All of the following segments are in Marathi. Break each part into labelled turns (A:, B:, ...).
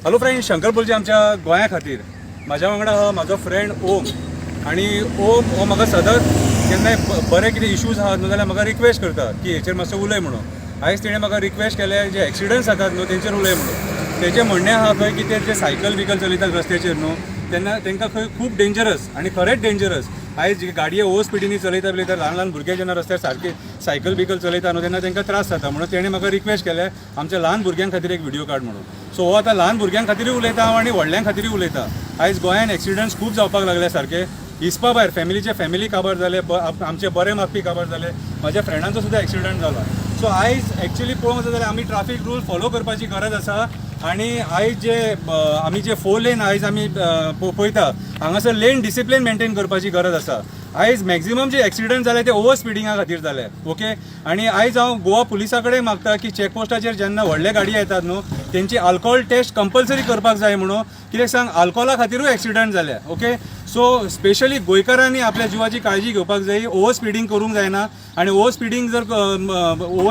A: हॅलो फ्रेंड, शंकर बोलचे आमच्या गोंया खातीर. म्हाज्या वांगडा आहा म्हाजो फ्रेंड ओम. आनी ओम हो म्हाका सदांच केन्नाय बरे कितें इश्यूज आहात न्हू जाल्यार म्हाका रिक्वेस्ट करता की हेचेर मातसो उलय म्हणून. आयज तिणें म्हाका रिक्वेस्ट केलें जे एक्सिडंट्स जातात न्हू तेंचेर उलय म्हणून. तेजें म्हणणें आहा खंय की ते जे सायकल बिकल चलयतात रस्त्याचेर न्हू तेन्ना तांकां खंय खूब डेंजरस आनी खरेंच डेंजरस. आयज गाडये ओवर स्पिडीनी चलयता ल्हान ल्हान भुरगे जेन्ना रस्त्यार सारके सायकल बिकल चलयता न्हू तेन्ना तांकां त्रास जाता. म्हणून तेणें म्हाका रिक्वेस्ट केलें आमच्या ल्हान भुरग्यां खातीर एक व्हिडिओ काड म्हणून. सो हो आतां ल्हान भुरग्यां खातीरूय उलयता हांव आनी व्हडल्यां खातीरूय उलयता. आयज गोंयान एक्सिडंट्स खूब जावपाक लागले सारके. हिसपा भायर फॅमिली काबार जाले, आमचे बरे मागपी काबार जाले, म्हाज्या फ्रेंडांचो सुद्दां एक्सिडंट जालो. सो आयज एक्चुअली पळोवंक वचत जाल्यार आमी ट्राफीक रूल फॉलो करपाची गरज आसा. आनी आयज जे आमी जे 4 लेन आयज आमी पळयता हांगासर लेन डिसिप्लीन मेंटेन करपाची गरज आसा. आयज मॅक्झिमम जे एक्सिडंट जाले ते ओवर स्पिडिंगा खातीर जाले. ओके. आनी आयज हांव गोवा पुलिसा कडेन मागता की चॅकपोस्टाचेर जेन्ना व्हडले गाडये येतात न्हू तेंची अल्कोहोल टेस्ट कंपल्सरी करपाक जाय म्हणून. कित्याक सांग, अल्कोहोला खातीरूय एक्सिडंट जाले. ओके. सो स्पेशली गोंयकारांनी आपल्या जिवाची काळजी घेवपाक जाय. ओवर स्पिडींग करूंक जायना. आनी ओवर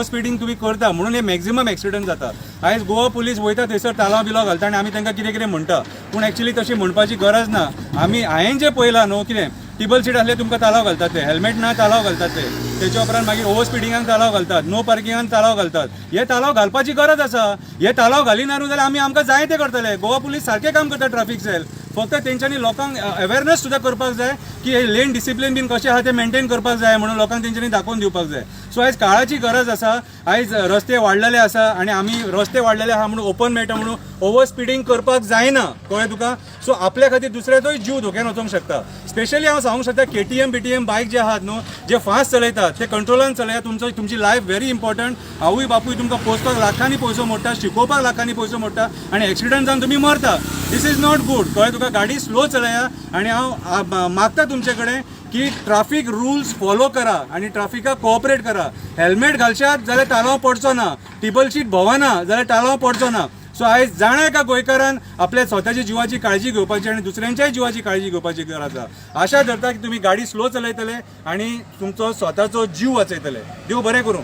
A: स्पिडींग तुमी करता म्हणून हे मॅक्झिमम एक्सिडंट जाता. आयज गोवा पुलीस वयता थंयसर तालाव बिलाव घालता आनी आमी तांकां कितें कितें म्हणटा, पूण एक्चुअली तशी म्हणपाची गरज ना. हांवें जे पळयलां न्हू कितें टेबल सीट आसले तुमकां तालाव घालतात ते, हेल्मेट ना तालाव घालतात ते, तेच्या उपरांत मागीर ओवर स्पिडिंगान तालाव घालतात, नो पार्किंगान तालाव घालतात. हे तालाव घालपाची गरज आसा. हे तालाव घालिना न्हू जाल्यार आमकां जाय ते करतले. गोवा पुलीस सारकें काम करता ट्रॅफिक सेल. फक्त तेंच्यांनी लोकांक अवेरनेस सुद्दां करपाक जाय की हे लेन डिसिप्लीन बीन कशें आहा ते मेंटेन करपाक जाय म्हणून लोकांक तेंच्यांनी दाखोवन दिवपाक जाय. सो आयज काळाची गरज आसा. आयज रस्ते वाडलेले आसा आनी आमी रस्ते वाडलेले आहा म्हणून ओपन मेळटा म्हणून ओवर स्पिडींग करपाक जायना. कळ्ळें तुका. सो आपल्या खातीर दुसऱ्याचोय जीव धोक्यान वचोंक शकता. स्पेशली हांव सांगूंक शकता KTM बायक जे आहात न्हू जे फास्ट चलयतात ते कंट्रोलान चलयात. तुमची लायफ व्हेरी इम्पॉर्टंट. आवय बापूय तुमकां पोसपाक लाखांनी पयसो मोडटा, शिकोवपाक लाखांनी पयसो मोडटा आनी एक्सिडंट जावन तुमी मरता. दिस इज नॉट गूड. कळ्ळें तुका. गाडी स्लो चलया. आनी हांव मागता तुमचे कडेन की ट्राफीक रुल्स फॉलो करा आनी ट्राफिकाक कोऑपरेट करा. हेल्मेट घालशात जाल्यार तालाव पडचो ना, टेबल सीट भोवना जाल्यार तालाव पडचो ना. सो आयज जाणा एका गोंयकारान आपल्या स्वताची जिवाची काळजी घेवपाची आनी दुसऱ्यांच्याय जिवाची काळजी घेवपाची गरज आसा. आशा धरता की तुमी गाडी स्लो चलयतले आनी तुमचो स्वताचो जीव वाचयतले. देव बरें करूं.